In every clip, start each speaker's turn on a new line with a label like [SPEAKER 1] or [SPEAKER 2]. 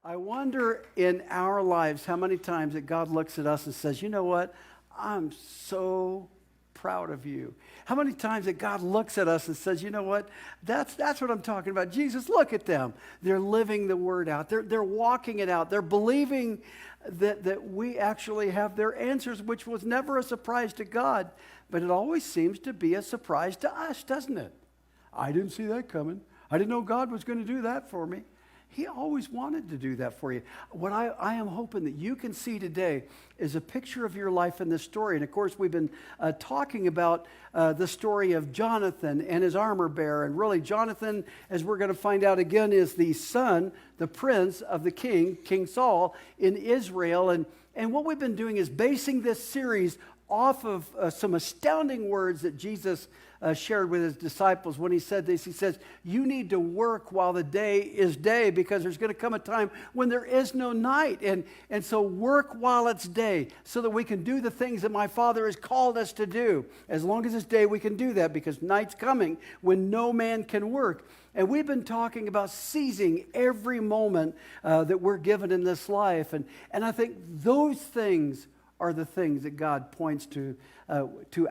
[SPEAKER 1] I wonder in our lives how many times that God looks at us and says, you know what? I'm so proud of you. How many times that God looks at us and says, you know what? That's what I'm talking about. Jesus, look at them. They're living the word out. They're walking it out. They're believing that we actually have their answers, which was never a surprise to God. But it always seems to be a surprise to us, doesn't it? I didn't see that coming. I didn't know God was going to do that for me. He always wanted to do that for you. What I am hoping that you can see today is a picture of your life in this story. And of course, we've been talking about the story of Jonathan and his armor bearer. And really, Jonathan, as we're going to find out again, is the son, the prince of the king, King Saul, in Israel. And what we've been doing is basing this series off of some astounding words that Jesus shared with his disciples when he said this. He says, you need to work while the day is day, because there's going to come a time when there is no night. And so work while it's day so that we can do the things that my Father has called us to do. As long as it's day, we can do that, because night's coming when no man can work. And we've been talking about seizing every moment that we're given in this life. And I think those things are the things that God points to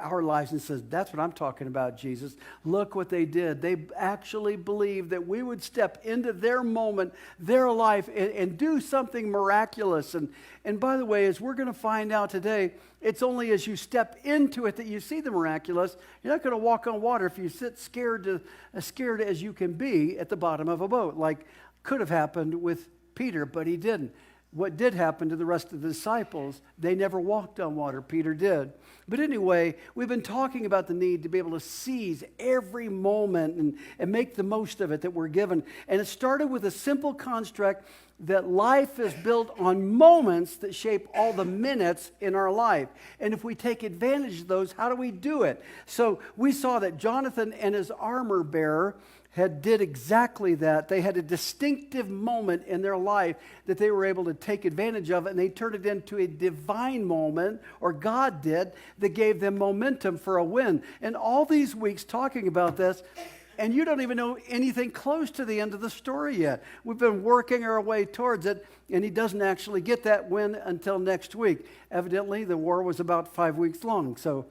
[SPEAKER 1] our lives and says, that's what I'm talking about, Jesus. Look what they did. They actually believed that we would step into their moment, their life, and do something miraculous. And by the way, as we're going to find out today, it's only as you step into it that you see the miraculous. You're not going to walk on water if you sit scared as you can be at the bottom of a boat, like could have happened with Peter, but he didn't. What did happen to the rest of the disciples, they never walked on water. Peter did. But anyway, we've been talking about the need to be able to seize every moment and make the most of it that we're given. And it started with a simple construct that life is built on moments that shape all the minutes in our life. And if we take advantage of those, how do we do it? So we saw that Jonathan and his armor bearer did exactly that. They had a distinctive moment in their life that they were able to take advantage of, and they turned it into a divine moment, or God did, that gave them momentum for a win. And all these weeks talking about this, and you don't even know anything close to the end of the story yet. We've been working our way towards it, and he doesn't actually get that win until next week. Evidently, the war was about 5 weeks long, so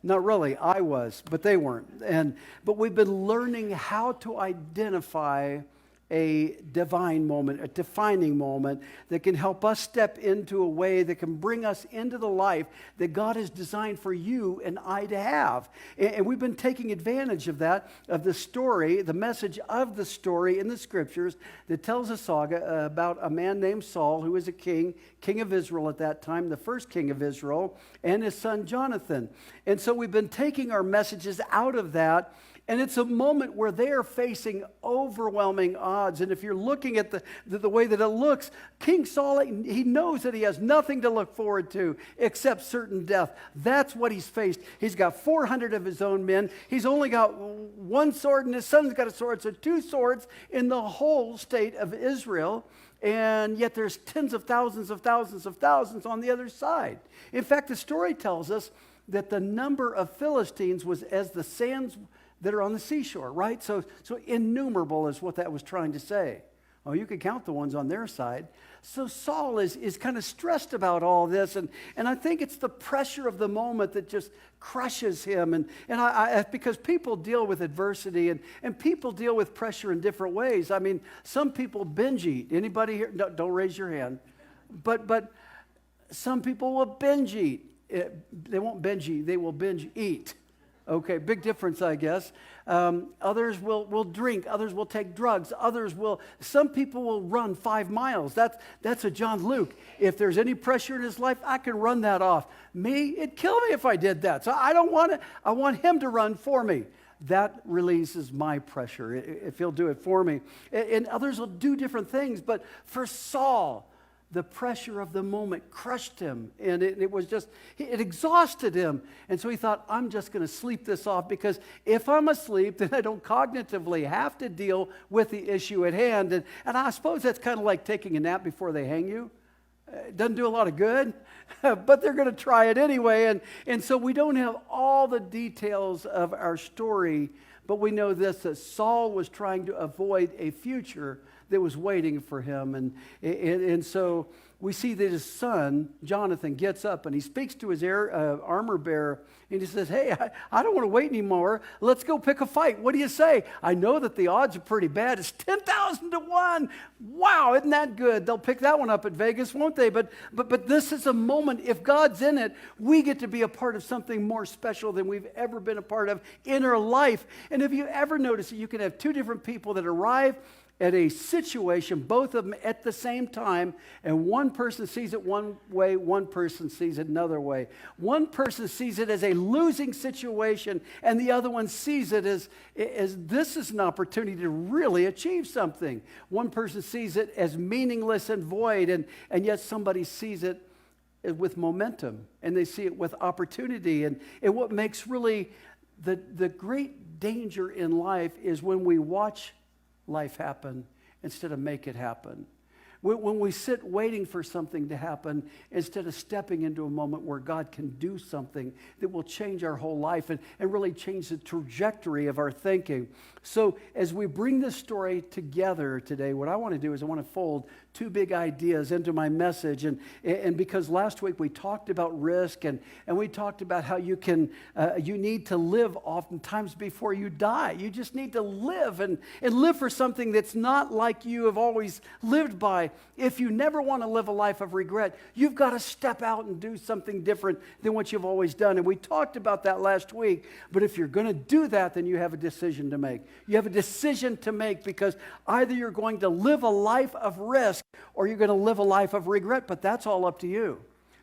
[SPEAKER 1] not really, I was, but they weren't. But we've been learning how to identify a divine moment, a defining moment that can help us step into a way that can bring us into the life that God has designed for you and I to have. And we've been taking advantage of that, of the story, the message of the story in the scriptures that tells a saga about a man named Saul, who was a king of Israel at that time, the first king of Israel, and his son Jonathan. And so we've been taking our messages out of that. And it's a moment where they are facing overwhelming odds. And if you're looking at the way that it looks, King Saul, he knows that he has nothing to look forward to except certain death. That's what he's faced. He's got 400 of his own men. He's only got one sword, and his son's got a sword. So 2 swords in the whole state of Israel. And yet there's tens of thousands on the other side. In fact, the story tells us that the number of Philistines was as the sands that are on the seashore, right? So innumerable is what that was trying to say. Oh, you could count the ones on their side. So Saul is kind of stressed about all this, and I think it's the pressure of the moment that just crushes him. And because people deal with adversity and people deal with pressure in different ways. I mean, some people binge eat. Anybody here? No, don't raise your hand. But some people will binge eat. They won't binge eat. They will binge eat. Okay, big difference, I guess. Others will drink. Others will take drugs. Some people will run 5 miles. That's a John Luke. If there's any pressure in his life, I can run that off. Me, it'd kill me if I did that. So I don't want it. I want him to run for me. That releases my pressure if he'll do it for me. And others will do different things. But for Saul, the pressure of the moment crushed him, and it exhausted him. And so he thought, I'm just going to sleep this off, because if I'm asleep, then I don't cognitively have to deal with the issue at hand. And I suppose that's kind of like taking a nap before they hang you. It doesn't do a lot of good, but they're going to try it anyway. And so we don't have all the details of our story, but we know this, that Saul was trying to avoid a future that was waiting for him. And so we see that his son, Jonathan, gets up and he speaks to his armor bearer and he says, hey, I don't want to wait anymore. Let's go pick a fight. What do you say? I know that the odds are pretty bad. It's 10,000 to 1. Wow, isn't that good? They'll pick that one up at Vegas, won't they? But this is a moment. If God's in it, we get to be a part of something more special than we've ever been a part of in our life. And if you ever notice that you can have two different people that arrive at a situation, both of them at the same time, and one person sees it one way, one person sees it another way. One person sees it as a losing situation, and the other one sees it as this is an opportunity to really achieve something. One person sees it as meaningless and void, and yet somebody sees it with momentum, and they see it with opportunity. And what makes really the great danger in life is when we watch life happen instead of make it happen. When we sit waiting for something to happen instead of stepping into a moment where God can do something that will change our whole life and really change the trajectory of our thinking. So as we bring this story together today, what I want to do is I want to fold two big ideas into my message. And because last week we talked about risk and we talked about how you need to live oftentimes before you die. You just need to live and live for something that's not like you have always lived by. If you never want to live a life of regret, you've got to step out and do something different than what you've always done. And we talked about that last week. But if you're going to do that, then you have a decision to make. You have a decision to make because either you're going to live a life of risk or you're going to live a life of regret. But that's all up to you.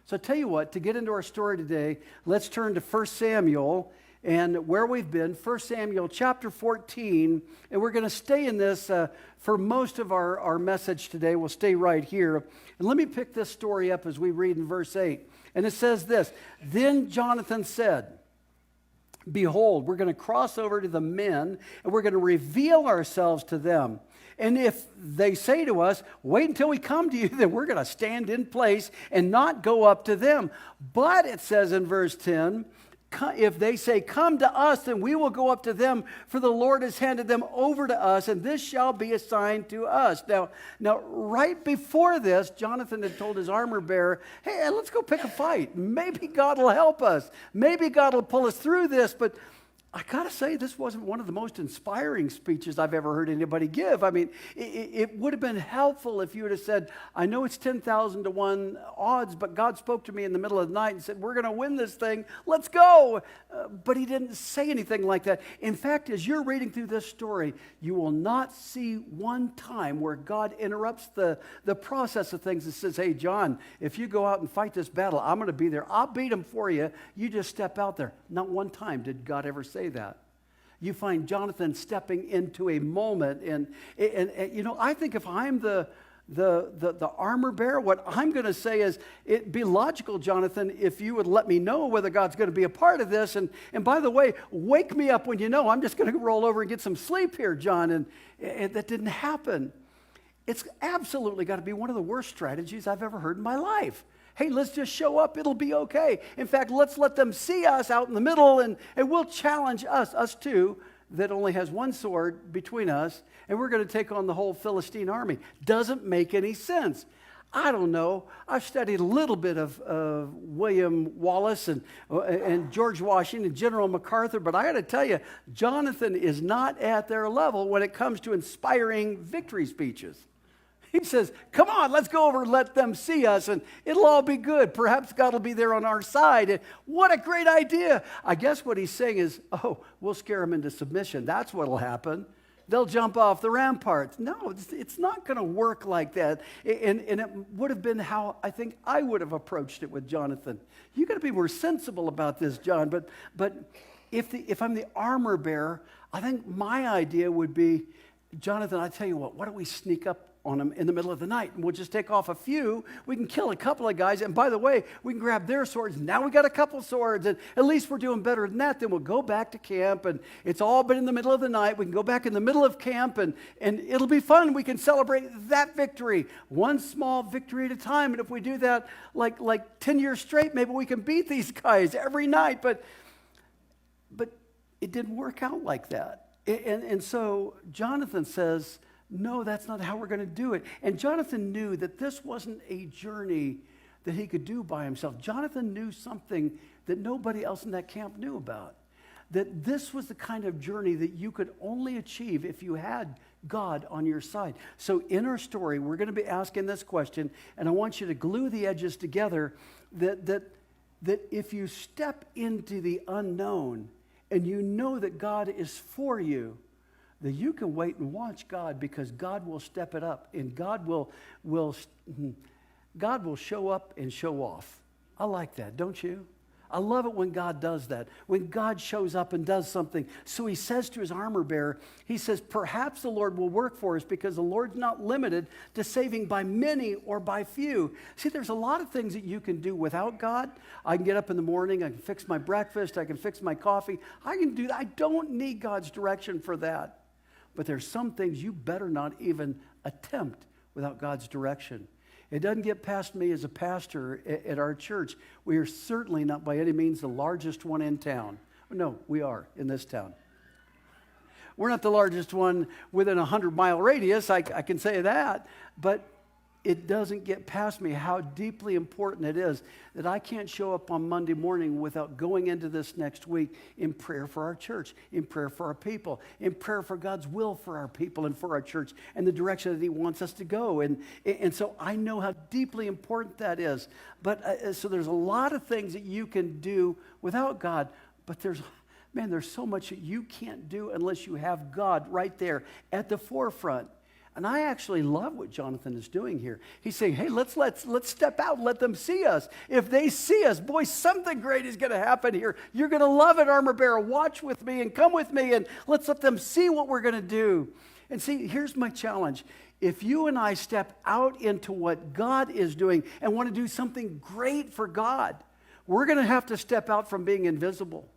[SPEAKER 1] So I tell you what, to get into our story today, let's turn to 1 Samuel and where we've been, 1 Samuel chapter 14, and we're going to stay in this for most of our message today. We'll stay right here. And let me pick this story up as we read in verse 8. And it says this, Then Jonathan said, Behold, we're going to cross over to the men, and we're going to reveal ourselves to them. And if they say to us, wait until we come to you, then we're going to stand in place and not go up to them. But it says in verse 10, if they say, come to us, then we will go up to them, for the Lord has handed them over to us, and this shall be a sign to us. Now, right before this, Jonathan had told his armor bearer, hey, let's go pick a fight. Maybe God will help us. Maybe God will pull us through this, but I got to say, this wasn't one of the most inspiring speeches I've ever heard anybody give. I mean, it would have been helpful if you would have said, I know it's 10,000 to 1 odds, but God spoke to me in the middle of the night and said, we're going to win this thing. Let's go. But he didn't say anything like that. In fact, as you're reading through this story, you will not see one time where God interrupts the process of things and says, hey, John, if you go out and fight this battle, I'm going to be there. I'll beat them for you. You just step out there. Not one time did God ever say that. You find Jonathan stepping into a moment, and you know, I think if I'm the armor bearer, what I'm going to say is, it'd be logical, Jonathan, if you would let me know whether God's going to be a part of this, and by the way, wake me up when you know. I'm just going to roll over and get some sleep here, John, and that didn't happen. It's absolutely got to be one of the worst strategies I've ever heard in my life. Hey, let's just show up. It'll be okay. In fact, let's let them see us out in the middle, and we'll challenge us two that only has one sword between us, and we're going to take on the whole Philistine army. Doesn't make any sense. I don't know. I've studied a little bit of William Wallace and George Washington and General MacArthur, but I got to tell you, Jonathan is not at their level when it comes to inspiring victory speeches. He says, come on, let's go over and let them see us, and it'll all be good. Perhaps God will be there on our side. And what a great idea. I guess what he's saying is, we'll scare them into submission. That's what will happen. They'll jump off the ramparts. No, it's not going to work like that. And it would have been how I think I would have approached it with Jonathan. You got to be more sensible about this, John. But if I'm the armor bearer, I think my idea would be, Jonathan, I tell you what, why don't we sneak up on them in the middle of the night, and we'll just take off a few. We can kill a couple of guys, and by the way, we can grab their swords. Now we got a couple swords, and at least we're doing better than that. Then we'll go back to camp, and it's all been in the middle of the night. We can go back in the middle of camp, and it'll be fun. We can celebrate that victory, one small victory at a time. And if we do that like 10 years straight, maybe we can beat these guys every night. But it didn't work out like that. And so Jonathan says, no, that's not how we're going to do it. And Jonathan knew that this wasn't a journey that he could do by himself. Jonathan knew something that nobody else in that camp knew about. That this was the kind of journey that you could only achieve if you had God on your side. So in our story, we're going to be asking this question, and I want you to glue the edges together, that if you step into the unknown and you know that God is for you, that you can wait and watch God, because God will step it up, and God will show up and show off. I like that, don't you? I love it when God does that, when God shows up and does something. So he says to his armor bearer, he says, perhaps the Lord will work for us, because the Lord's not limited to saving by many or by few. See, there's a lot of things that you can do without God. I can get up in the morning, I can fix my breakfast, I can fix my coffee. I can do that. I don't need God's direction for that. But there's some things you better not even attempt without God's direction. It doesn't get past me as a pastor at our church. We are certainly not by any means the largest one in town. No, we are in this town. We're not the largest one within a 100-mile radius, I can say that, but it doesn't get past me how deeply important it is that I can't show up on Monday morning without going into this next week in prayer for our church, in prayer for our people, in prayer for God's will for our people and for our church and the direction that he wants us to go. And so I know how deeply important that is. But so there's a lot of things that you can do without God, but there's so much that you can't do unless you have God right there at the forefront. And I actually love what Jonathan is doing here. He's saying, hey, let's step out and let them see us. If they see us, boy, something great is going to happen here. You're going to love it, armor bearer. Watch with me and come with me, and let's let them see what we're going to do. And see, here's my challenge. If you and I step out into what God is doing and want to do something great for God, we're going to have to step out from being invisible.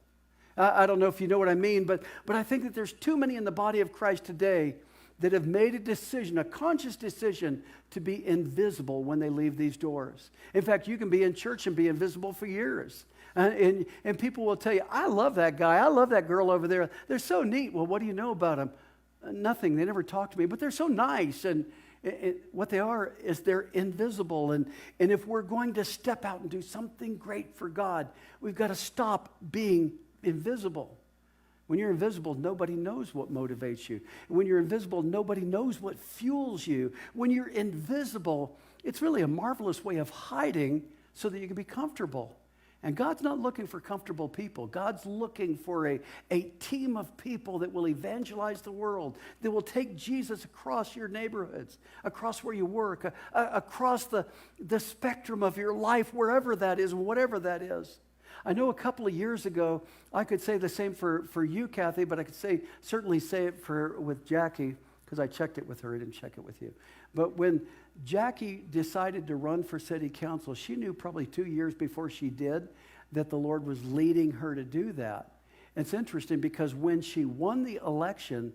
[SPEAKER 1] I don't know if you know what I mean, but I think that there's too many in the body of Christ today that have made a decision, a conscious decision, to be invisible when they leave these doors. In fact, you can be in church and be invisible for years. And people will tell you, I love that guy, I love that girl over there. They're so neat. Well, what do you know about them? Nothing. They never talk to me, but they're so nice. And what they are is they're invisible. And if we're going to step out and do something great for God, we've got to stop being invisible. When you're invisible, nobody knows what motivates you. When you're invisible, nobody knows what fuels you. When you're invisible, it's really a marvelous way of hiding so that you can be comfortable. And God's not looking for comfortable people. God's looking for a team of people that will evangelize the world, that will take Jesus across your neighborhoods, across where you work, across the spectrum of your life, wherever that is, whatever that is. I know a couple of years ago, I could say the same for you, Kathy, but I could certainly say it with Jackie, because I checked it with her. I didn't check it with you. But when Jackie decided to run for city council, she knew probably 2 years before she did that the Lord was leading her to do that. And it's interesting because when she won the election,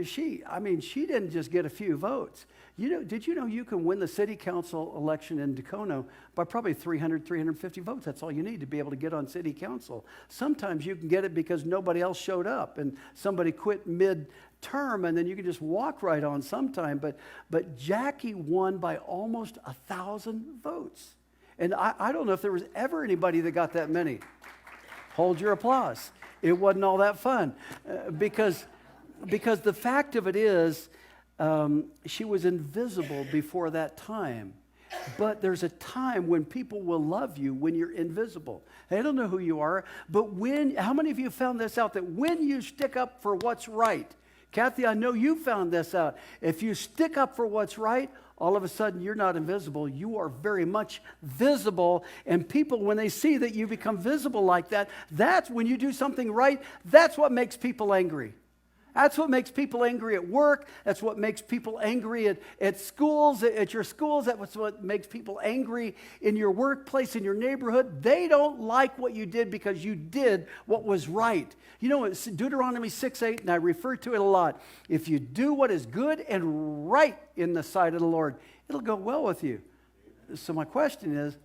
[SPEAKER 1] she didn't just get a few votes. Did you know you can win the city council election in Dacono by probably 300, 350 votes? That's all you need to be able to get on city council. Sometimes you can get it because nobody else showed up and somebody quit mid-term, and then you can just walk right on sometime. But Jackie won by almost 1,000 votes. And I don't know if there was ever anybody that got that many. Hold your applause. It wasn't all that fun because the fact of it is, she was invisible before that time. But there's a time when people will love you when you're invisible. They don't know who you are, but how many of you found this out, that when you stick up for what's right? Kathy, I know you found this out. If you stick up for what's right, all of a sudden you're not invisible. You are very much visible. And people, when they see that you become visible like that, that's when you do something right. That's what makes people angry. That's what makes people angry at work. That's what makes people angry at schools, at your schools. That's what makes people angry in your workplace, in your neighborhood. They don't like what you did because you did what was right. You know, it's Deuteronomy 6:8, and I refer to it a lot. If you do what is good and right in the sight of the Lord, it'll go well with you. So my question is,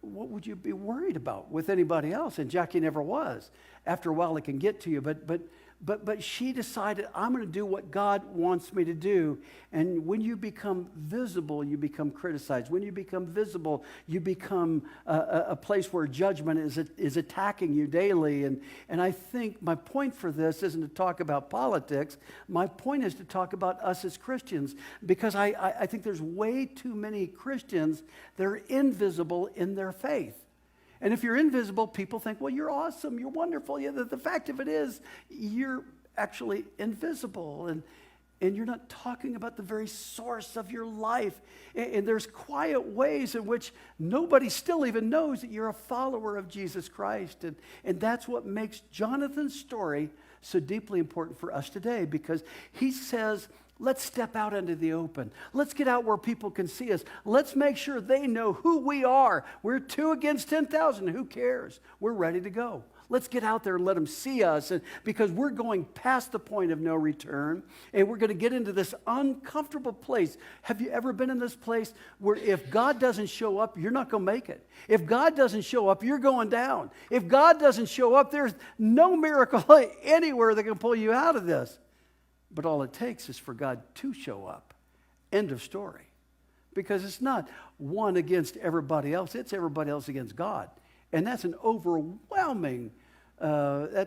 [SPEAKER 1] what would you be worried about with anybody else? And Jackie never was. After a while, it can get to you, but but she decided, I'm going to do what God wants me to do. And when you become visible, you become criticized. When you become visible, you become a place where judgment is attacking you daily. And I think my point for this isn't to talk about politics. My point is to talk about us as Christians, because I think there's way too many Christians that are invisible in their faith. And if you're invisible, people think, well, you're awesome, you're wonderful. Yeah, the fact of it is, you're actually invisible, and you're not talking about the very source of your life. And there's quiet ways in which nobody still even knows that you're a follower of Jesus Christ. And that's what makes Jonathan's story so deeply important for us today, because he says, let's step out into the open. Let's get out where people can see us. Let's make sure they know who we are. We're 2 against 10,000. Who cares? We're ready to go. Let's get out there and let them see us, because we're going past the point of no return, and we're going to get into this uncomfortable place. Have you ever been in this place where if God doesn't show up, you're not going to make it? If God doesn't show up, you're going down. If God doesn't show up, there's no miracle anywhere that can pull you out of this. But all it takes is for God to show up. End of story. Because it's not one against everybody else. It's everybody else against God. And that's that's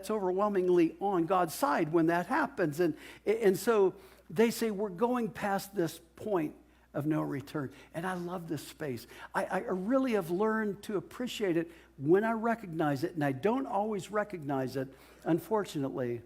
[SPEAKER 1] overwhelmingly on God's side when that happens. And so they say, we're going past this point of no return. And I love this space. I really have learned to appreciate it when I recognize it. And I don't always recognize it, unfortunately.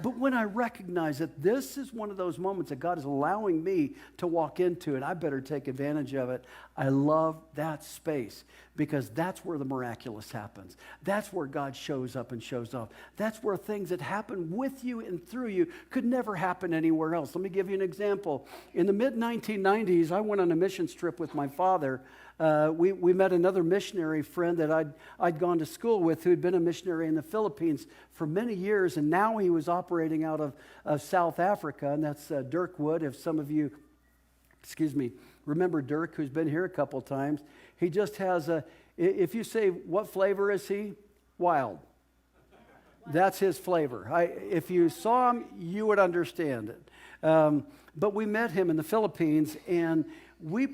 [SPEAKER 1] But when I recognize that this is one of those moments that God is allowing me to walk into, and I better take advantage of it, I love that space, because that's where the miraculous happens. That's where God shows up and shows off. That's where things that happen with you and through you could never happen anywhere else. Let me give you an example. In the mid-1990s, I went on a missions trip with my father. We met another missionary friend that I'd gone to school with, who had been a missionary in the Philippines for many years, and now he was operating out of South Africa, and that's Dirk Wood. If some of you, remember Dirk, who's been here a couple times. He just has if you say, what flavor is he? Wild. That's his flavor. If you saw him, you would understand it. But we met him in the Philippines, and we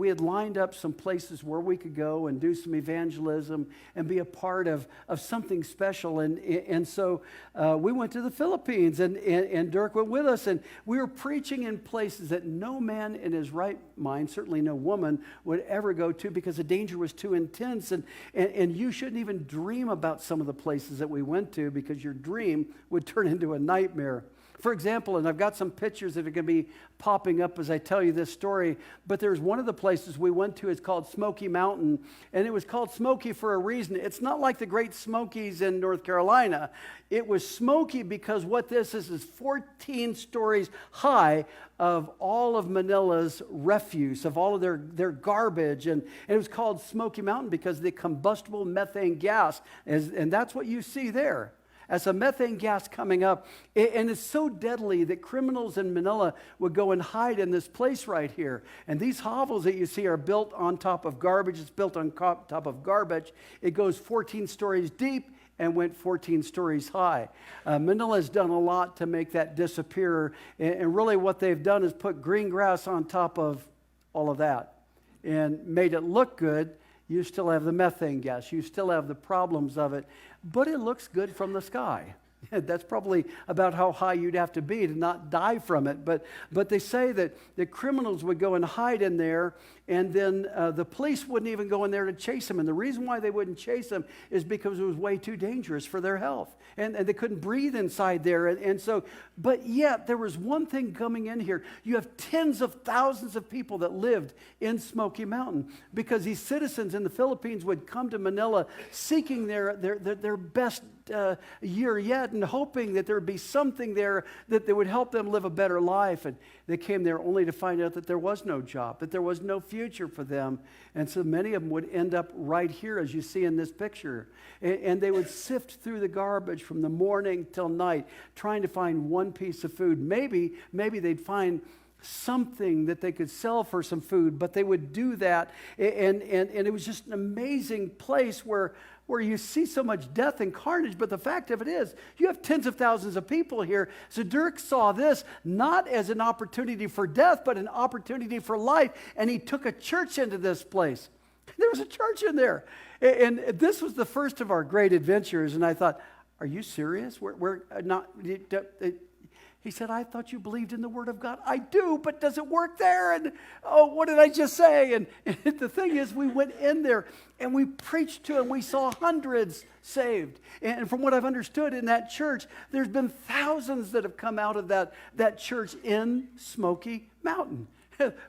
[SPEAKER 1] had lined up some places where we could go and do some evangelism and be a part of something special. And so we went to the Philippines, and Dirk went with us, and we were preaching in places that no man in his right mind, certainly no woman, would ever go to, because the danger was too intense. And you shouldn't even dream about some of the places that we went to, because your dream would turn into a nightmare. For example, and I've got some pictures that are going to be popping up as I tell you this story, but there's one of the places we went to, it's called Smoky Mountain, and it was called Smoky for a reason. It's not like the Great Smokies in North Carolina. It was smoky because what this is 14 stories high of all of Manila's refuse, of all of their garbage, and it was called Smoky Mountain because of the combustible methane gas, and that's what you see there. As a methane gas coming up, and it's so deadly that criminals in Manila would go and hide in this place right here. And these hovels that you see are built on top of garbage. It's built on top of garbage. It goes 14 stories deep and went 14 stories high. Manila's done a lot to make that disappear. And really what they've done is put green grass on top of all of that and made it look good. You still have the methane gas. You still have the problems of it. But it looks good from the sky. That's probably about how high you'd have to be to not die from it. But they say that the criminals would go and hide in there, and then the police wouldn't even go in there to chase them. And the reason why they wouldn't chase them is because it was way too dangerous for their health. And they couldn't breathe inside there. And so, but yet there was one thing coming in here. You have tens of thousands of people that lived in Smoky Mountain, because these citizens in the Philippines would come to Manila seeking their best year yet, and hoping that there would be something there that would help them live a better life. And they came there only to find out that there was no job, that there was no future for them. And so many of them would end up right here, as you see in this picture. And they would sift through the garbage from the morning till night, trying to find one piece of food. Maybe they'd find something that they could sell for some food, but they would do that. And it was just an amazing place where you see so much death and carnage, but the fact of it is, you have tens of thousands of people here. So Dirk saw this not as an opportunity for death, but an opportunity for life, and he took a church into this place. There was a church in there. And this was the first of our great adventures, and I thought, are you serious? We're not... He said, I thought you believed in the Word of God. I do, but does it work there? And, oh, what did I just say? And the thing is, we went in there and we preached to them. We saw hundreds saved. And from what I've understood in that church, there's been thousands that have come out of that church in Smoky Mountain.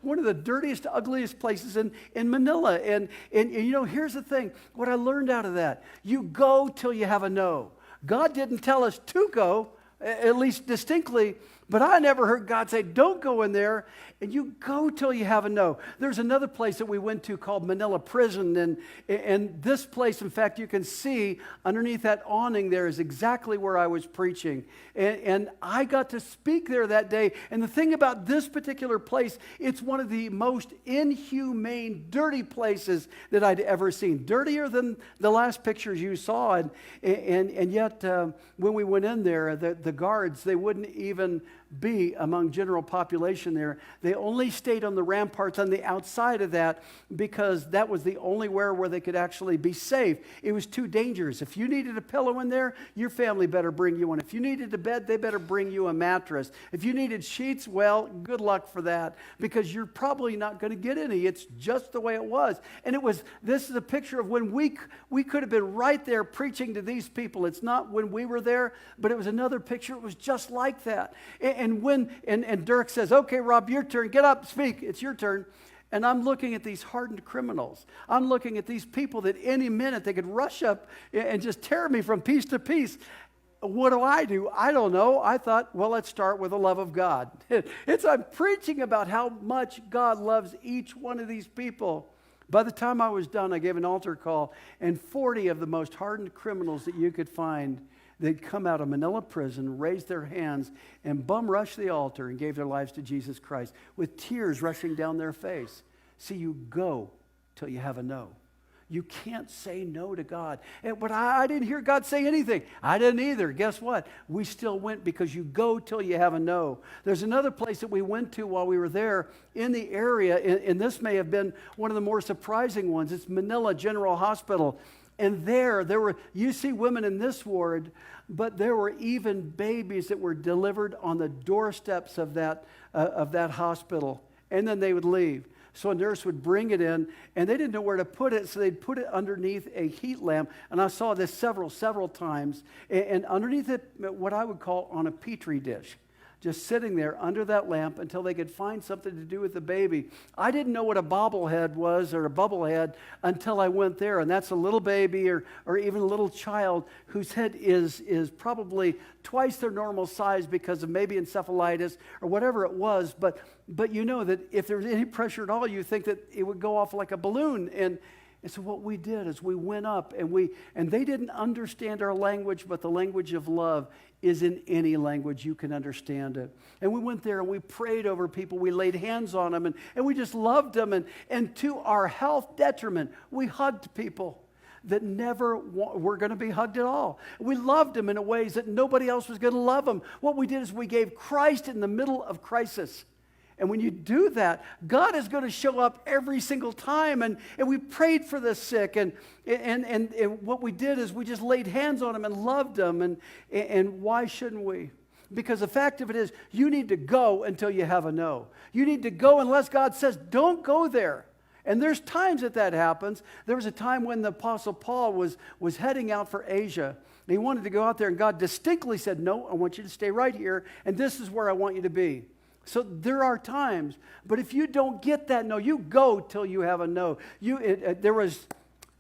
[SPEAKER 1] One of the dirtiest, ugliest places in Manila. And you know, here's the thing. What I learned out of that, you go till you have a no. God didn't tell us to go, at least distinctly, but I never heard God say, don't go in there, and you go till you have a no. There's another place that we went to called Manila Prison, and this place, in fact, you can see underneath that awning there is exactly where I was preaching. And I got to speak there that day, and the thing about this particular place, it's one of the most inhumane, dirty places that I'd ever seen. Dirtier than the last pictures you saw, and yet when we went in there, the guards, they wouldn't even be among general population there. They only stayed on the ramparts on the outside of that because that was the only where they could actually be safe. It was too dangerous. If you needed a pillow in there, your family better bring you one. If you needed a bed, they better bring you a mattress. If you needed sheets, well, good luck for that, because you're probably not going to get any. It's just the way it was. And this is a picture of when we could have been right there preaching to these people. It's not when we were there, but it was another picture. It was just like that. And Dirk says, okay, Rob, your turn. Get up, speak. It's your turn. And I'm looking at these hardened criminals. I'm looking at these people that any minute they could rush up and just tear me from piece to piece. What do? I don't know. I thought, well, let's start with the love of God. I'm preaching about how much God loves each one of these people. By the time I was done, I gave an altar call, and 40 of the most hardened criminals that you could find, they'd come out of Manila prison, raised their hands, and bum rushed the altar and gave their lives to Jesus Christ with tears rushing down their face. See, you go till you have a no. You can't say no to God. But I didn't hear God say anything. I didn't either. Guess what? We still went because you go till you have a no. There's another place that we went to while we were there in the area, and this may have been one of the more surprising ones. It's Manila General Hospital. And there were, you see women in this ward, but there were even babies that were delivered on the doorsteps of that hospital. And then they would leave. So a nurse would bring it in, and they didn't know where to put it, so they'd put it underneath a heat lamp. And I saw this several times. And underneath it, what I would call on a Petri dish, just sitting there under that lamp until they could find something to do with the baby. I didn't know what a bobblehead was or a bubblehead until I went there. And that's a little baby or even a little child whose head is probably twice their normal size because of maybe encephalitis or whatever it was. But you know that if there was any pressure at all, you think that it would go off like a balloon. And so what we did is we went up and they didn't understand our language, but the language of love is in any language. You can understand it. And we went there and we prayed over people. We laid hands on them and we just loved them. And to our health detriment, we hugged people that never were going to be hugged at all. We loved them in ways that nobody else was going to love them. What we did is we gave Christ in the middle of crisis. And when you do that, God is going to show up every single time. And we prayed for the sick. And what we did is we just laid hands on them and loved them. And why shouldn't we? Because the fact of it is, you need to go until you have a no. You need to go unless God says, don't go there. And there's times that happens. There was a time when the Apostle Paul was heading out for Asia. And he wanted to go out there, and God distinctly said, no, I want you to stay right here, and this is where I want you to be. So there are times, but if you don't get that no, you go till you have a no. There was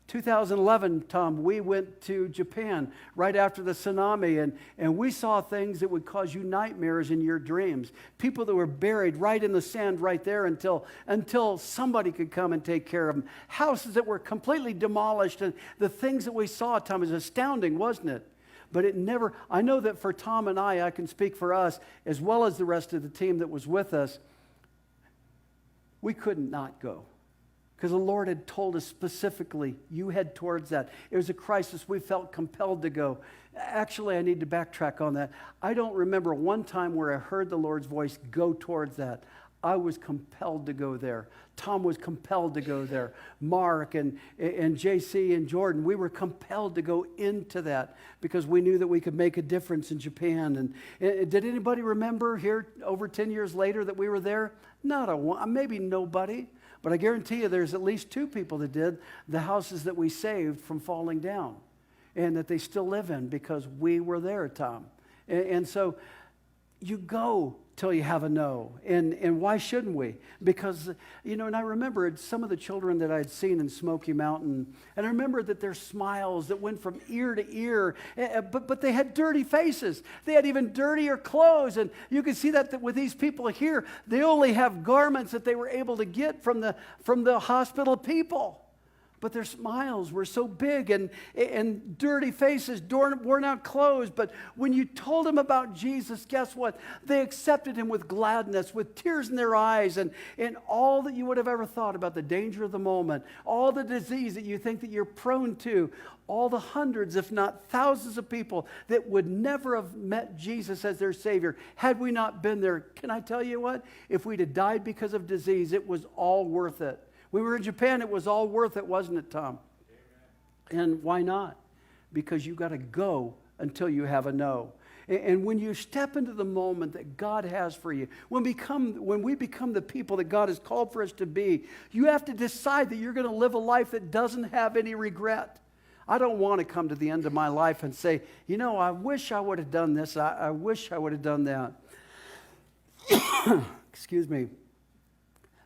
[SPEAKER 1] 2011, Tom, we went to Japan right after the tsunami, and we saw things that would cause you nightmares in your dreams. People that were buried right in the sand right there until somebody could come and take care of them. Houses that were completely demolished, and the things that we saw, Tom, is astounding, wasn't it? But I know that for Tom and I can speak for us, as well as the rest of the team that was with us, we couldn't not go. Because the Lord had told us specifically, you head towards that. It was a crisis. We felt compelled to go. Actually, I need to backtrack on that. I don't remember one time where I heard the Lord's voice, go towards that. I was compelled to go there. Tom was compelled to go there. Mark and JC and Jordan, we were compelled to go into that because we knew that we could make a difference in Japan. And did anybody remember here over 10 years later that we were there? Not a one, maybe nobody. But I guarantee you there's at least 2 people that did the houses that we saved from falling down and that they still live in because we were there, Tom. And so you go till you have a no. And why shouldn't we? Because, and I remembered some of the children that I'd seen in Smoky Mountain, and I remember that their smiles that went from ear to ear, but they had dirty faces. They had even dirtier clothes, and you can see that with these people here, they only have garments that they were able to get from the hospital people. But their smiles were so big and dirty faces, worn out clothes. But when you told them about Jesus, guess what? They accepted him with gladness, with tears in their eyes, and all that you would have ever thought about the danger of the moment, all the disease that you think that you're prone to, all the hundreds, if not thousands of people that would never have met Jesus as their Savior had we not been there. Can I tell you what? If we'd have died because of disease, it was all worth it. We were in Japan, it was all worth it, wasn't it, Tom? Amen. And why not? Because you got to go until you have a no. And when you step into the moment that God has for you, when we become the people that God has called for us to be, you have to decide that you're going to live a life that doesn't have any regret. I don't want to come to the end of my life and say, I wish I would have done this. I wish I would have done that. Excuse me.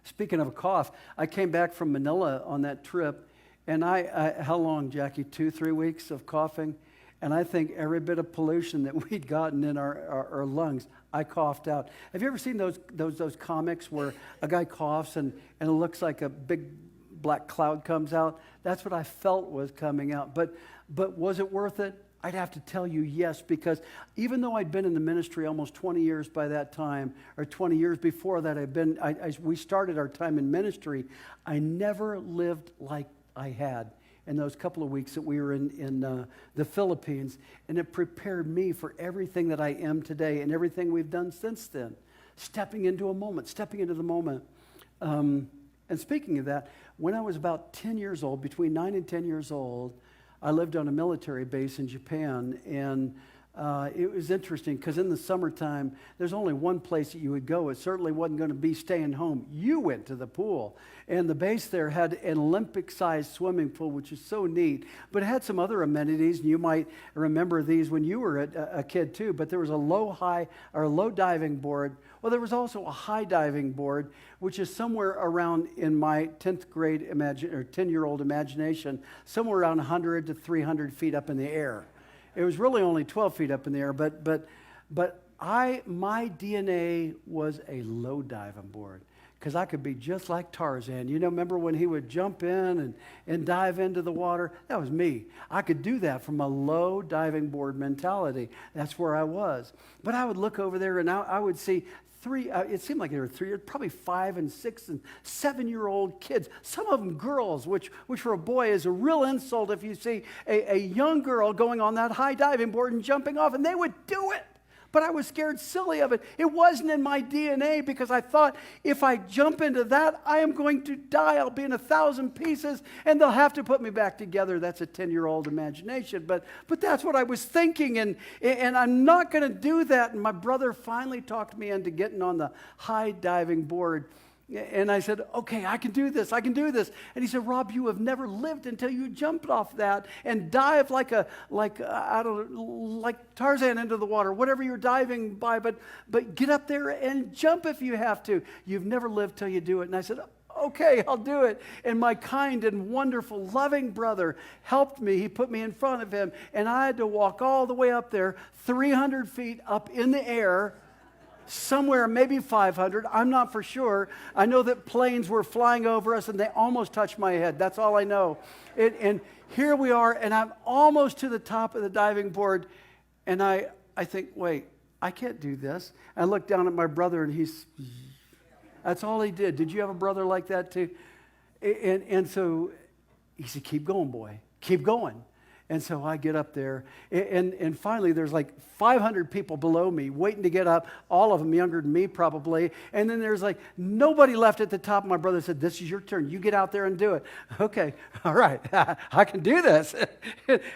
[SPEAKER 1] Speaking of a cough, I came back from Manila on that trip, and how long, Jackie? 2-3 weeks of coughing? And I think every bit of pollution that we'd gotten in our lungs, I coughed out. Have you ever seen those comics where a guy coughs and it looks like a big black cloud comes out? That's what I felt was coming out. But was it worth it? I'd have to tell you yes, because even though I'd been in the ministry almost 20 years by that time, or 20 years before that, we started our time in ministry, I never lived like I had in those couple of weeks that we were in the Philippines, and it prepared me for everything that I am today and everything we've done since then. Stepping into the moment. And speaking of that, when I was about 10 years old, between 9 and 10 years old, I lived on a military base in Japan, and it was interesting because in the summertime, there's only one place that you would go. It certainly wasn't going to be staying home. You went to the pool, and the base there had an Olympic-sized swimming pool, which is so neat, but it had some other amenities, and you might remember these when you were a kid too, but there was a low diving board. Well, there was also a high diving board, which is somewhere around, in my 10th grade 10-year-old imagination, somewhere around 100 to 300 feet up in the air. It was really only 12 feet up in the air, but my DNA was a low diving board because I could be just like Tarzan. Remember when he would jump in and dive into the water? That was me. I could do that from a low diving board mentality. That's where I was. But I would look over there and I would see it seemed like there were 3, probably 5 and 6 and 7-year-old kids. Some of them girls, which for a boy is a real insult if you see a young girl going on that high diving board and jumping off, and they would do it. But I was scared silly of it. It wasn't in my DNA because I thought if I jump into that, I am going to die. I'll be in 1,000 pieces and they'll have to put me back together. That's a 10-year-old imagination. But that's what I was thinking, and I'm not going to do that. And my brother finally talked me into getting on the high diving board. And I said, okay, I can do this. And he said, Rob, you have never lived until you jumped off that and dived like Tarzan into the water, whatever you're diving by, but get up there and jump if you have to. You've never lived till you do it. And I said, okay, I'll do it. And my kind and wonderful, loving brother helped me. He put me in front of him, and I had to walk all the way up there, 300 feet up in the air, somewhere maybe 500, I'm not for sure. I know that planes were flying over us and they almost touched my head. That's all I know. And here we are, and I'm almost to the top of the diving board, and I think, wait, I can't do this. I look down at my brother, and That's all he did. Did you have a brother like that too? And so he said, keep going, boy. Keep going. And so I get up there, and finally there's like 500 people below me waiting to get up, all of them younger than me probably. And then there's like nobody left at the top. My brother said, this is your turn. You get out there and do it. Okay, all right, I can do this.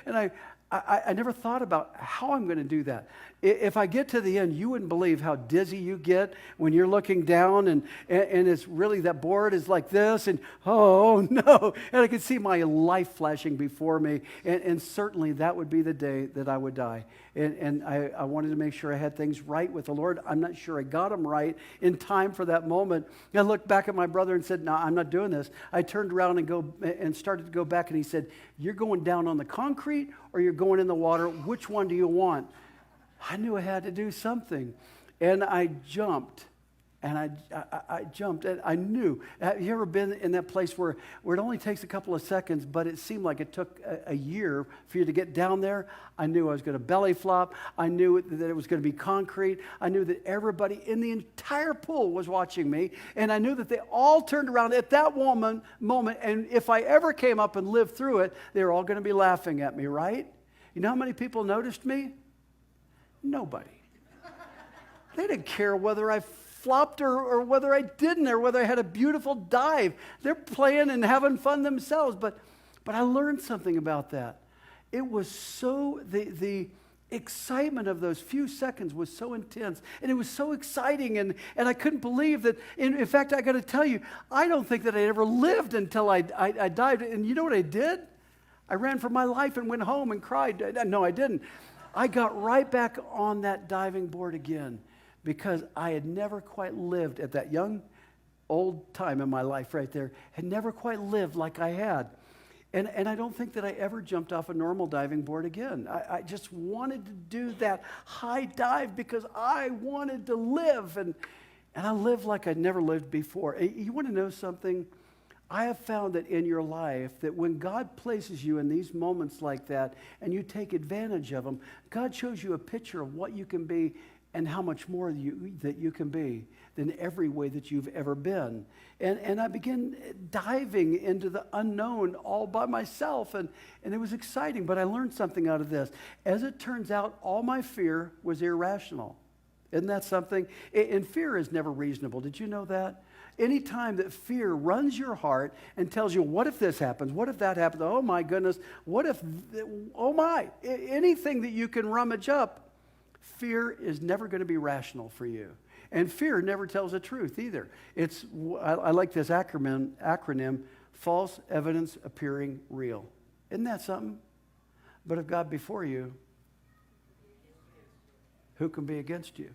[SPEAKER 1] And I never thought about how I'm going to do that. If I get to the end, you wouldn't believe how dizzy you get when you're looking down and it's really that board is like this and oh no. And I could see my life flashing before me. And certainly that would be the day that I would die. And I wanted to make sure I had things right with the Lord. I'm not sure I got them right in time for that moment. I looked back at my brother and said, no, I'm not doing this. I turned around and started to go back, and he said, you're going down on the concrete or you're going in the water. Which one do you want? I knew I had to do something. And I jumped. And I jumped. And I knew. Have you ever been in that place where it only takes a couple of seconds, but it seemed like it took a year for you to get down there? I knew I was going to belly flop. I knew that it was going to be concrete. I knew that everybody in the entire pool was watching me. And I knew that they all turned around at that moment. And if I ever came up and lived through it, they were all going to be laughing at me, right? You know how many people noticed me? Nobody. They didn't care whether I flopped or whether I didn't, or whether I had a beautiful dive. They're playing and having fun themselves. But I learned something about that. It was so, the excitement of those few seconds was so intense, and it was so exciting, and I couldn't believe that. In fact, I got to tell you, I don't think that I ever lived until I dived. And you know what I did? I ran for my life and went home and cried. No, I didn't. I got right back on that diving board again because I had never quite lived at that young, old time in my life right there, had never quite lived like I had. And I don't think that I ever jumped off a normal diving board again. I just wanted to do that high dive because I wanted to live. And I lived like I'd never lived before. You want to know something? I have found that in your life, that when God places you in these moments like that and you take advantage of them, God shows you a picture of what you can be and how much more that you can be than every way that you've ever been. And I began diving into the unknown all by myself, and it was exciting, but I learned something out of this. As it turns out, all my fear was irrational. Isn't that something? And fear is never reasonable. Did you know that? Anytime that fear runs your heart and tells you, what if this happens? What if that happens? Oh my goodness. What if, oh my. Anything that you can rummage up, fear is never going to be rational for you. And fear never tells the truth either. I like this acronym, false evidence appearing real. Isn't that something? But if God before you, who can be against you?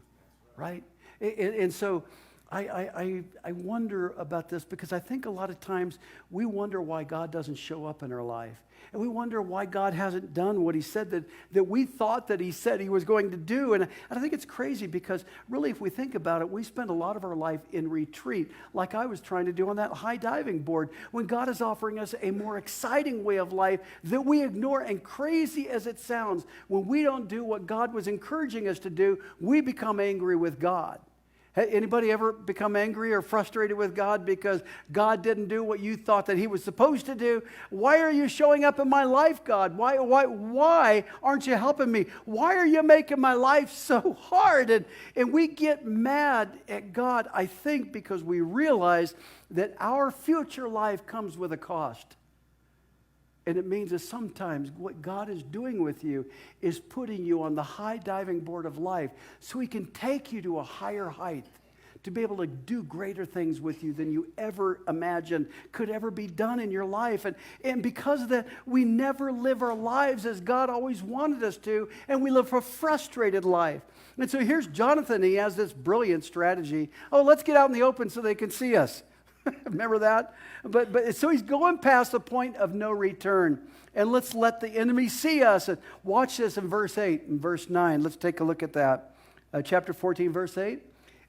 [SPEAKER 1] Right? And so I wonder about this because I think a lot of times we wonder why God doesn't show up in our life. And we wonder why God hasn't done what he said that we thought that he said he was going to do. And I think it's crazy because really if we think about it, we spend a lot of our life in retreat like I was trying to do on that high diving board when God is offering us a more exciting way of life that we ignore. And crazy as it sounds, when we don't do what God was encouraging us to do, we become angry with God. Anybody ever become angry or frustrated with God because God didn't do what you thought that he was supposed to do? Why are you showing up in my life, God? Why aren't you helping me? Why are you making my life so hard? And we get mad at God, I think, because we realize that our future life comes with a cost. And it means that sometimes what God is doing with you is putting you on the high diving board of life so he can take you to a higher height, to be able to do greater things with you than you ever imagined could ever be done in your life. And because of that, we never live our lives as God always wanted us to, and we live a frustrated life. And so here's Jonathan. He has this brilliant strategy. Oh, let's get out in the open so they can see us. Remember that? But so he's going past the point of no return. And let's let the enemy see us. And watch this in verse 8 and verse 9. Let's take a look at that. Chapter 14, verse 8.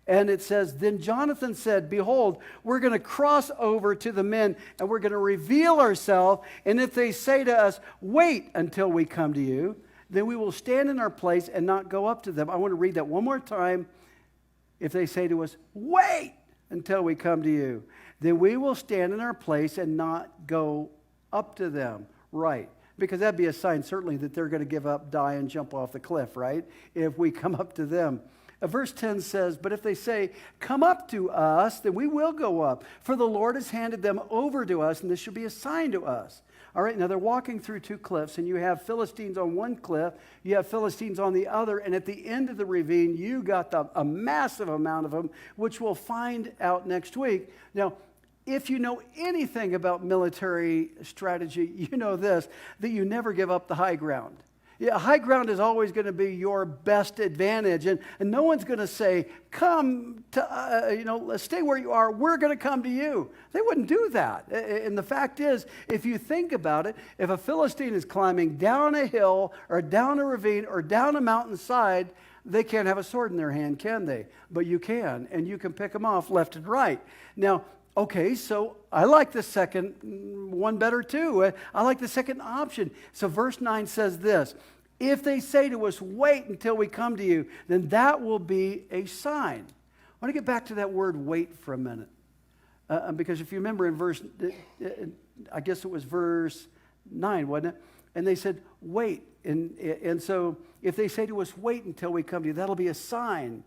[SPEAKER 1] And it says, then Jonathan said, behold, we're going to cross over to the men and we're going to reveal ourselves. And if they say to us, wait until we come to you, then we will stand in our place and not go up to them. I want to read that one more time. If they say to us, wait until we come to you. Then we will stand in our place and not go up to them. Right. Because that'd be a sign certainly that they're going to give up, die, and jump off the cliff, right? If we come up to them. Verse 10 says, but if they say, come up to us, then we will go up. For the Lord has handed them over to us, and this should be a sign to us. All right, now they're walking through two cliffs, and you have Philistines on one cliff, you have Philistines on the other, and at the end of the ravine, you got a massive amount of them, which we'll find out next week. Now, if you know anything about military strategy, you know this, that you never give up the high ground. Yeah, high ground is always going to be your best advantage, and no one's going to say, come to, stay where you are, we're going to come to you. They wouldn't do that. And the fact is, if you think about it, if a Philistine is climbing down a hill or down a ravine or down a mountainside, they can't have a sword in their hand, can they? But you can, and you can pick them off left and right. Now, okay, so I like the second one better too. I like the second option. So verse 9 says this, if they say to us, wait until we come to you, then that will be a sign. I want to get back to that word wait for a minute. Because if you remember in verse, I guess it was verse 9, wasn't it? And they said, wait. And so if they say to us, wait until we come to you, that'll be a sign.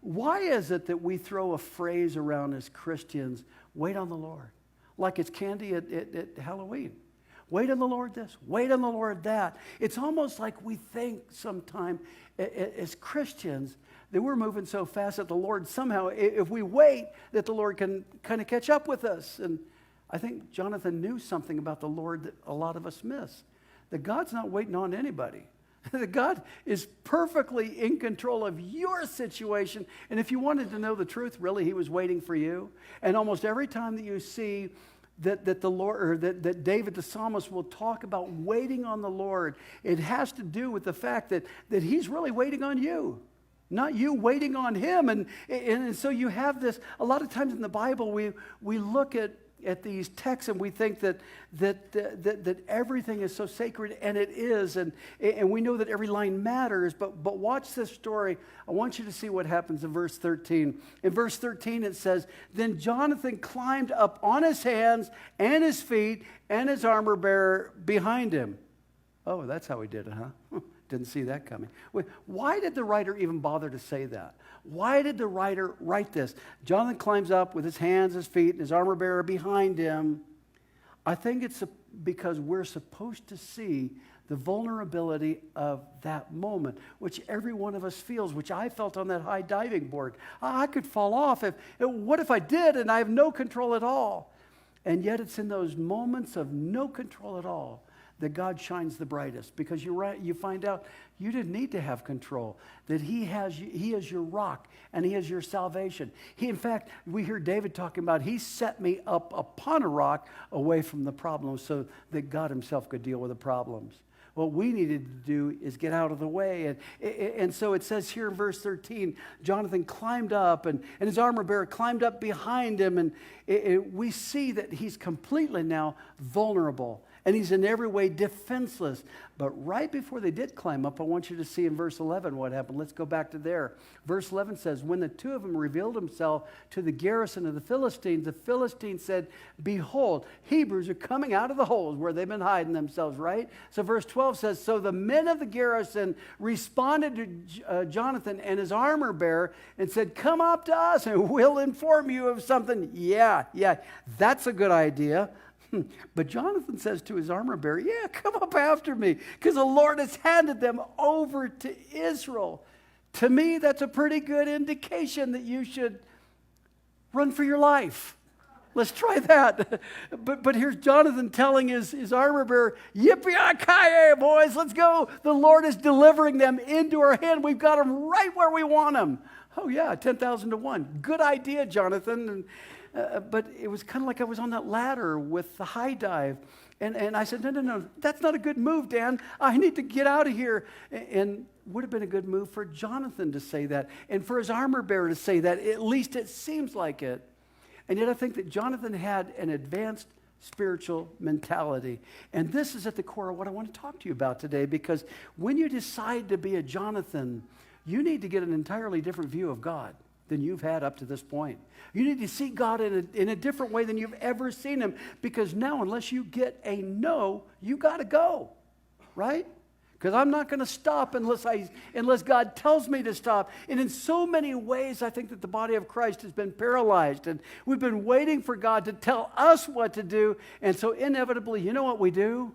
[SPEAKER 1] Why is it that we throw a phrase around as Christians, wait on the Lord, like it's candy at Halloween? Wait on the Lord this, wait on the Lord that. It's almost like we think sometimes as Christians that we're moving so fast that the Lord somehow, if we wait, that the Lord can kind of catch up with us. And I think Jonathan knew something about the Lord that a lot of us miss, that God's not waiting on anybody. That God is perfectly in control of your situation. And if you wanted to know the truth, really, he was waiting for you. And almost every time that you see that the Lord, or that David the psalmist will talk about waiting on the Lord, it has to do with the fact that he's really waiting on you, not you waiting on him. And so you have this, a lot of times in the Bible, we look at these texts and we think that everything is so sacred, and it is, and we know that every line matters, but watch this story. I want you to see what happens in verse 13. In verse 13 it says, then Jonathan climbed up on his hands and his feet and his armor bearer behind him. Oh, that's how he did it, huh? Didn't see that coming. Why did the writer even bother to say that? Why did the writer write this? Jonathan climbs up with his hands, his feet, and his armor bearer behind him. I think it's because we're supposed to see the vulnerability of that moment, which every one of us feels, which I felt on that high diving board. I could fall off. What if I did and I have no control at all? And yet it's in those moments of no control at all that God shines the brightest, because you find out you didn't need to have control, that he is your rock and he is your salvation. In fact, we hear David talking about, he set me up upon a rock away from the problems so that God himself could deal with the problems. What we needed to do is get out of the way. And so it says here in verse 13, Jonathan climbed up and his armor bearer climbed up behind him. And we see that he's completely now vulnerable. And he's in every way defenseless. But right before they did climb up, I want you to see in verse 11 what happened. Let's go back to there. Verse 11 says, when the two of them revealed themselves to the garrison of the Philistines said, behold, Hebrews are coming out of the holes where they've been hiding themselves, right? So verse 12 says, so the men of the garrison responded to Jonathan and his armor bearer and said, come up to us and we'll inform you of something. Yeah, that's a good idea. But Jonathan says to his armor bearer, yeah, come up after me, because the Lord has handed them over to Israel. To me, that's a pretty good indication that you should run for your life. Let's try that. But here's Jonathan telling his armor bearer, yippee-ki-yay, boys, let's go. The Lord is delivering them into our hand. We've got them right where we want them. Oh, yeah, 10,000 to 1. Good idea, Jonathan. But it was kind of like I was on that ladder with the high dive. And I said, no, that's not a good move, Dan. I need to get out of here. And would have been a good move for Jonathan to say that, and for his armor bearer to say that. At least it seems like it. And yet I think that Jonathan had an advanced spiritual mentality. And this is at the core of what I want to talk to you about today, because when you decide to be a Jonathan, you need to get an entirely different view of God. than you've had up to this point. You need to see God in a different way than you've ever seen him, because now, unless you get a no, you got to go, right? Because I'm not going to stop unless God tells me to stop. And in so many ways, I think that the body of Christ has been paralyzed. And we've been waiting for God to tell us what to do. And so inevitably, you know what we do?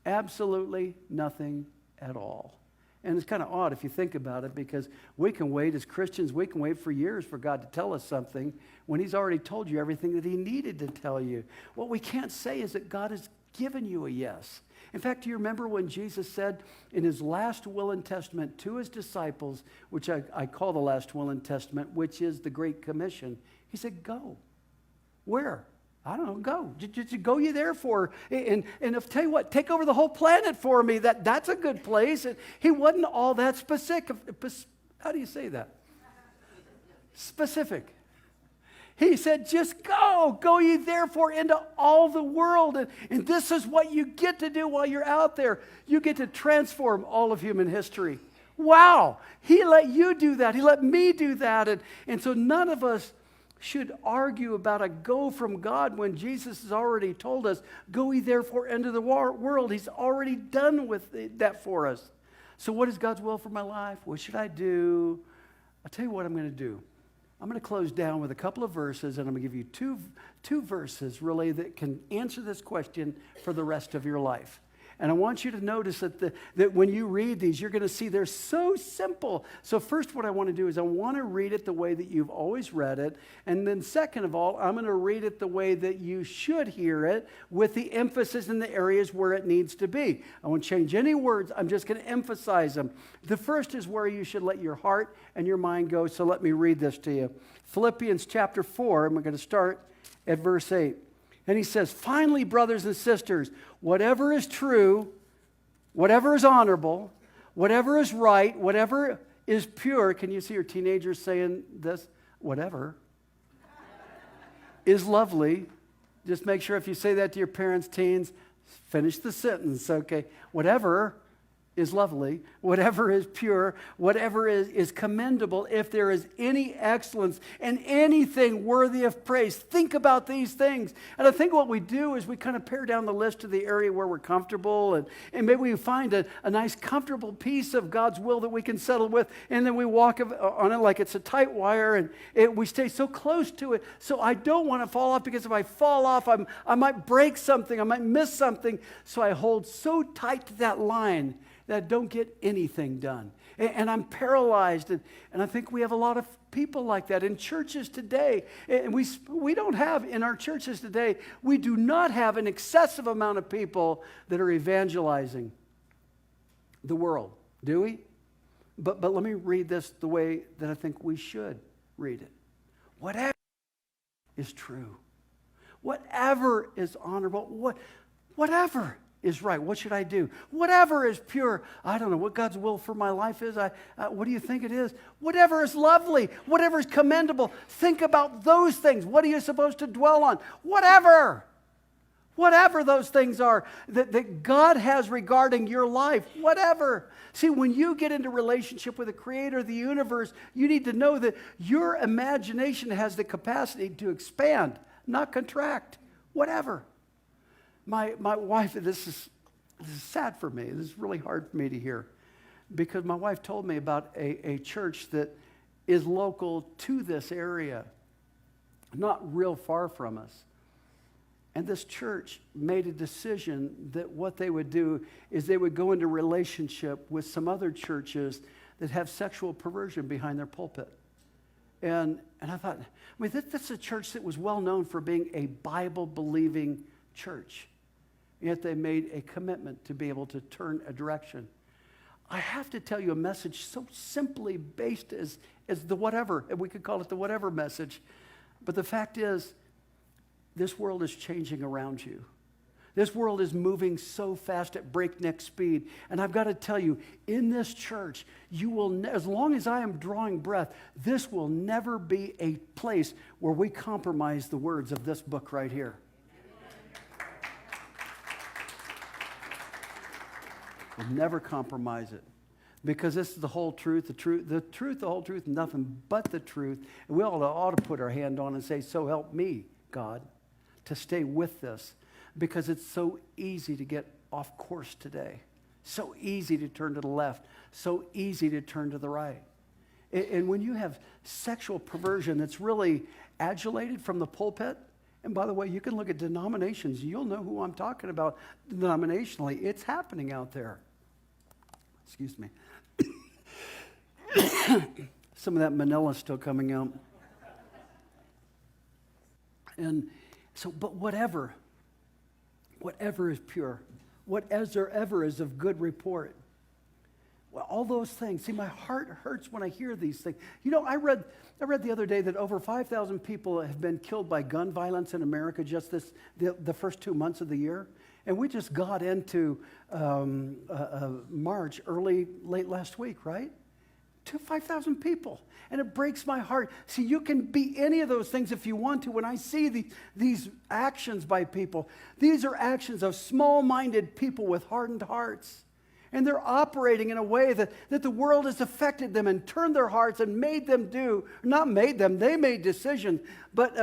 [SPEAKER 1] Absolutely nothing at all. And it's kind of odd if you think about it, because we can wait as Christians, we can wait for years for God to tell us something when he's already told you everything that he needed to tell you. What we can't say is that God has given you a yes. In fact, do you remember when Jesus said in his last will and testament to his disciples, which I call the last will and testament, which is the Great Commission, he said, go. Where? I don't know, go. Just go ye therefore. And if, tell you what, take over the whole planet for me. That's a good place. And he wasn't all that specific. How do you say that? Specific. He said, just go. Go ye therefore into all the world. And this is what you get to do while you're out there. You get to transform all of human history. Wow. He let you do that. He let me do that. And so none of us should argue about a go from God when Jesus has already told us, go ye therefore into the world. He's already done with that for us. So what is God's will for my life? What should I do? I'll tell you what I'm going to do. I'm going to close down with a couple of verses, and I'm going to give you two verses really that can answer this question for the rest of your life. And I want you to notice that when you read these, you're going to see they're so simple. So first, what I want to do is I want to read it the way that you've always read it. And then second of all, I'm going to read it the way that you should hear it, with the emphasis in the areas where it needs to be. I won't change any words. I'm just going to emphasize them. The first is where you should let your heart and your mind go. So let me read this to you. Philippians chapter 4, and we're going to start at verse 8. And he says, finally, brothers and sisters, whatever is true, whatever is honorable, whatever is right, whatever is pure. Can you see your teenagers saying this? Whatever is lovely. Just make sure if you say that to your parents, teens, finish the sentence, okay? Whatever is lovely, whatever is pure, whatever is commendable, if there is any excellence and anything worthy of praise, think about these things. And I think what we do is we kind of pare down the list to the area where we're comfortable, and maybe we find a nice comfortable piece of God's will that we can settle with, and then we walk on it like it's a tight wire, and we stay so close to it. So I don't want to fall off, because if I fall off, I might break something, I might miss something. So I hold so tight to that line that I don't get anything done. And I'm paralyzed. And I think we have a lot of people like that in churches today. And we don't have, in our churches today, we do not have an excessive amount of people that are evangelizing the world, do we? But let me read this the way that I think we should read it. Whatever is true, whatever is honorable, whatever is right. What should I do? Whatever is pure. I don't know what God's will for my life is. What do you think it is? Whatever is lovely, whatever is commendable. Think about those things. What are you supposed to dwell on? Whatever those things are that God has regarding your life. Whatever. See, when you get into relationship with the Creator of the universe, you need to know that your imagination has the capacity to expand, not contract. Whatever. My wife, this is sad for me. This is really hard for me to hear, because my wife told me about a church that is local to this area, not real far from us. And this church made a decision that what they would do is they would go into relationship with some other churches that have sexual perversion behind their pulpit. And I thought, that's a church that was well known for being a Bible-believing church. Yet they made a commitment to be able to turn a direction. I have to tell you a message so simply based as the whatever, and we could call it the whatever message. But the fact is, this world is changing around you. This world is moving so fast at breakneck speed. And I've got to tell you, in this church, you will, as long as I am drawing breath, this will never be a place where we compromise the words of this book right here. We'll never compromise it. because this is the whole truth, the whole truth, nothing but the truth. And we all ought to put our hand on and say, so help me, God, to stay with this, because it's so easy to get off course today. So easy to turn to the left, so easy to turn to the right. And when you have sexual perversion that's really adulated from the pulpit, and by the way, you can look at denominations, you'll know who I'm talking about denominationally. It's happening out there. Excuse me. Some of that Manila is still coming out. And so, but whatever is pure, whatever is of good report, well, all those things. See, my heart hurts when I hear these things. You know, I read the other day that over 5,000 people have been killed by gun violence in America just the first 2 months of the year. And we just got into March, late last week, right? 5,000 people. And it breaks my heart. See, you can be any of those things if you want to. When I see these actions by people, these are actions of small-minded people with hardened hearts. And they're operating in a way that the world has affected them and turned their hearts and made them do, not made them, they made decisions, but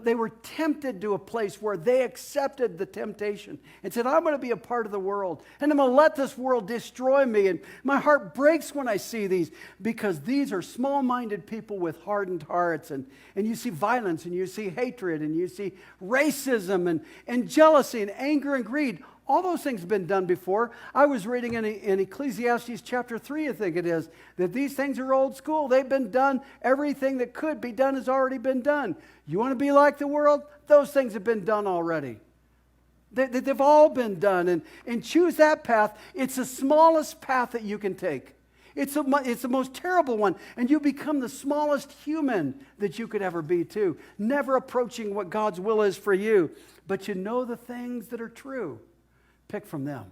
[SPEAKER 1] they were tempted to a place where they accepted the temptation and said, I'm going to be a part of the world, and I'm going to let this world destroy me. And my heart breaks when I see these, because these are small-minded people with hardened hearts. And you see violence, and you see hatred, and you see racism and jealousy and anger and greed. All those things have been done before. I was reading in Ecclesiastes chapter 3, I think it is, that these things are old school. They've been done. Everything that could be done has already been done. You want to be like the world? Those things have been done already. They've all been done. And choose that path. It's the smallest path that you can take. It's the most terrible one. And you become the smallest human that you could ever be too. Never approaching what God's will is for you. But you know the things that are true. Pick from them.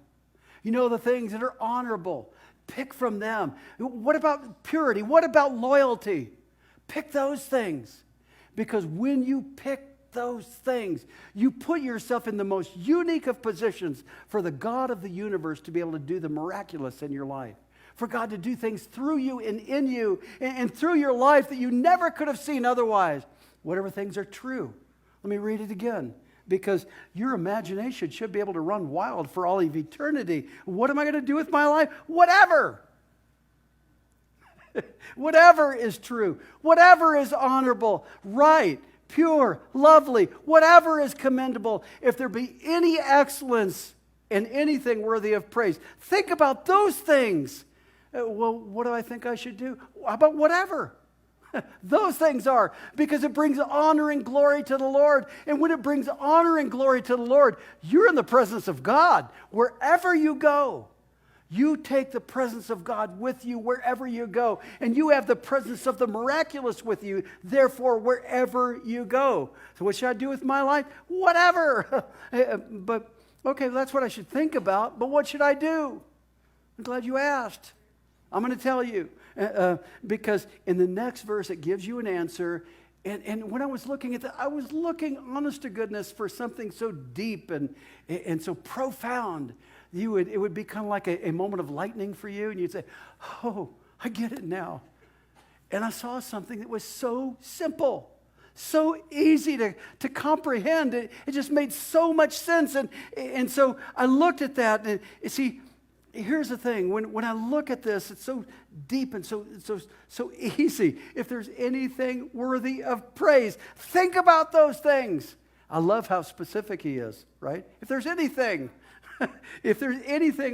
[SPEAKER 1] You know the things that are honorable. Pick from them. What about purity? What about loyalty? Pick those things. Because when you pick those things, you put yourself in the most unique of positions for the God of the universe to be able to do the miraculous in your life. For God to do things through you and in you and through your life that you never could have seen otherwise. Whatever things are true. Let me read it again. Because your imagination should be able to run wild for all of eternity. What am I going to do with my life? Whatever. Whatever is true. Whatever is honorable, right, pure, lovely. Whatever is commendable. If there be any excellence in anything worthy of praise. Think about those things. Well, what do I think I should do? How about whatever? Those things are, because it brings honor and glory to the Lord. And when it brings honor and glory to the Lord, you're in the presence of God. Wherever you go, you take the presence of God with you wherever you go. And you have the presence of the miraculous with you, therefore, wherever you go. So what should I do with my life? Whatever. But, okay, that's what I should think about. But what should I do? I'm glad you asked. I'm going to tell you. Because in the next verse, it gives you an answer. And when I was looking at that, I was looking, honest to goodness, for something so deep and so profound. It would become like a moment of lightning for you. And you'd say, oh, I get it now. And I saw something that was so simple, so easy to comprehend. It just made so much sense. And so I looked at that. And see, here's the thing. When I look at this, it's so deep and so easy. If there's anything worthy of praise, think about those things. I love how specific he is, right? If there's anything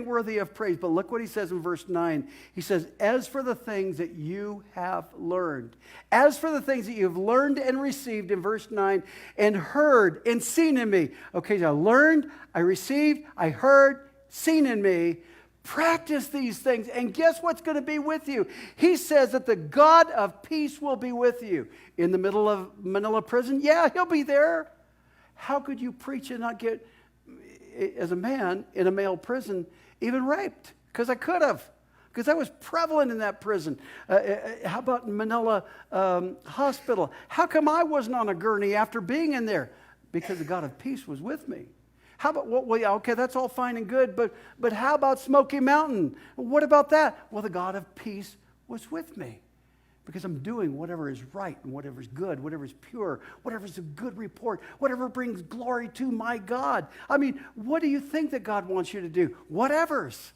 [SPEAKER 1] worthy of praise. But look what he says in verse 9. He says, as for the things that you have learned. As for the things that you've learned and received in verse 9, and heard and seen in me. Okay, so I learned, I received, I heard, seen in me. Practice these things, and guess what's going to be with you? He says that the God of peace will be with you. In the middle of Manila prison? Yeah, he'll be there. How could you preach and not get, as a man in a male prison, even raped? Because I could have. Because that was prevalent in that prison. How about Manila Hospital? How come I wasn't on a gurney after being in there? Because the God of peace was with me. How about, well, yeah, okay, that's all fine and good, but how about Smoky Mountain? What about that? Well, the God of peace was with me because I'm doing whatever is right and whatever is good, whatever is pure, whatever is a good report, whatever brings glory to my God. I mean, what do you think that God wants you to do? Whatever's.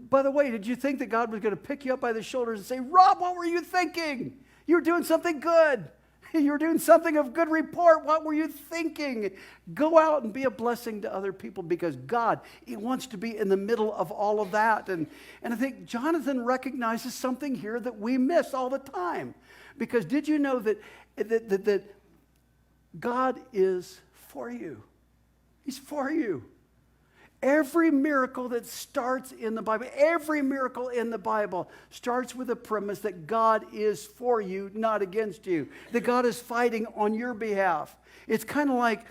[SPEAKER 1] By the way, did you think that God was going to pick you up by the shoulders and say, Rob, what were you thinking? You were doing something good. You were doing something of good report. What were you thinking? Go out and be a blessing to other people because God, He wants to be in the middle of all of that. And I think Jonathan recognizes something here that we miss all the time. Because did you know that God is for you? He's for you. Every miracle that starts in the Bible, every miracle in the Bible starts with a premise that God is for you, not against you. That God is fighting on your behalf. It's kind of like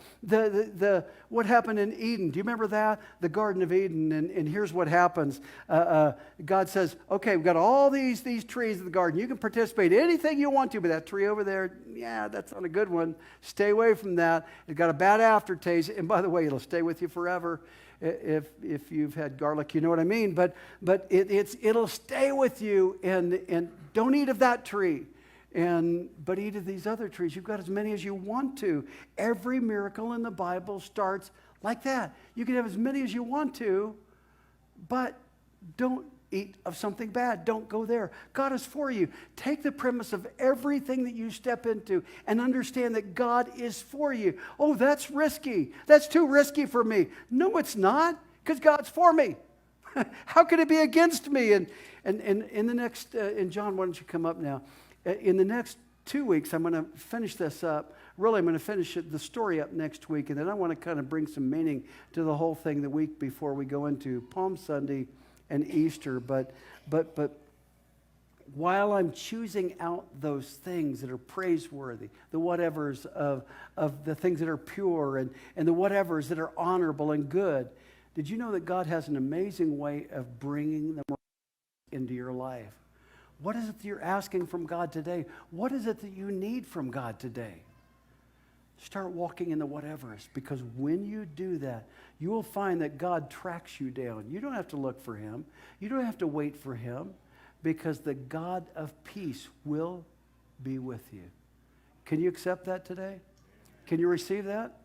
[SPEAKER 1] what happened in Eden. Do you remember that? The Garden of Eden. And here's what happens. God says, okay, we've got all these trees in the garden. You can participate anything you want to, but that tree over there, yeah, that's not a good one. Stay away from that. It's got a bad aftertaste. And by the way, it'll stay with you forever. If you've had garlic, you know what I mean. But it'll stay with you, and don't eat of that tree. But eat of these other trees. You've got as many as you want to. Every miracle in the Bible starts like that. You can have as many as you want to, but don't eat of something bad. Don't go there. God is for you. Take the premise of everything that you step into and understand that God is for you. Oh, that's risky. That's too risky for me. No, it's not, because God's for me. How could it be against me? And in the next, and John, why don't you come up now? In the next 2 weeks, I'm going to finish this up. Really, I'm going to finish the story up next week, and then I want to kind of bring some meaning to the whole thing the week before we go into Palm Sunday and Easter. But while I'm choosing out those things that are praiseworthy, the whatevers of the things that are pure and the whatevers that are honorable and good, did you know that God has an amazing way of bringing them into your life? What is it that you're asking from God today? What is it that you need from God today? Start walking in the whatevers, because when you do that, you will find that God tracks you down. You don't have to look for Him. You don't have to wait for Him, because the God of peace will be with you. Can you accept that today? Can you receive that?